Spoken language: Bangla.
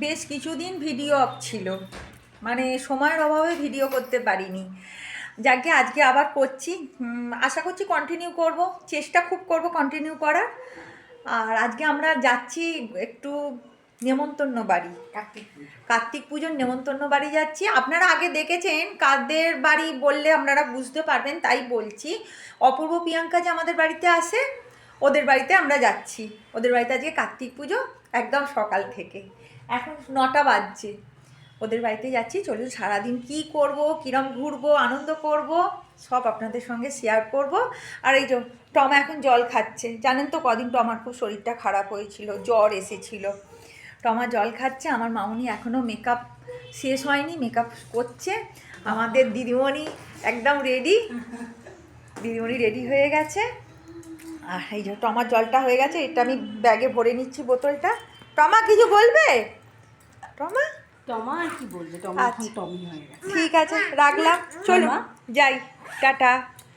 বেশ কিছুদিন ভিডিও অফ ছিল, মানে সময়ের অভাবে ভিডিও করতে পারিনি। যাকে আজকে আবার করছি, আশা করছি কন্টিনিউ করব, চেষ্টা খুব করব কন্টিনিউ করার। আর আজকে আমরা যাচ্ছি একটু নেমন্তন্ন বাড়ি, কার্তিক পুজোর নেমন্তন্ন বাড়ি যাচ্ছি। আপনারা আগে দেখেছেন, কাদের বাড়ি বললে আপনারা বুঝতে পারবেন, তাই বলছি। অপূর্ব প্রিয়াঙ্কা যে আমাদের বাড়িতে আসে, ওদের বাড়িতে আমরা যাচ্ছি। ওদের বাড়িতে আজকে কার্তিক পুজো, একদম সকাল থেকে, এখন 9টা বাজছে। ওদের বাড়িতে যাচ্ছি। চলুন সারাদিন কী করব, কীরম ঘুরবো, আনন্দ করব, সব আপনাদের সঙ্গে শেয়ার করব। আর এই যে টমা এখন জল খাচ্ছে। জানেন তো কদিন টমার খুব শরীরটা খারাপ হয়েছিল, জ্বর এসেছিল। টমা জল খাচ্ছে। আমার মামুনি এখনও মেকআপ শেষ হয়নি, মেকআপ করছে। আমাদের দিদিমণি একদম রেডি, দিদিমণি রেডি হয়ে গেছে। আর এই যে টমার জলটা হয়ে গেছে, এটা আমি ব্যাগে ভরে নিচ্ছি বোতলটা। টমা কিছু বলবে? টমা টমা আর কি বলবে, টমা এখন টমি হয়ে গেছে। ঠিক আছে, রাখলাম, চলো যাই, টাটা।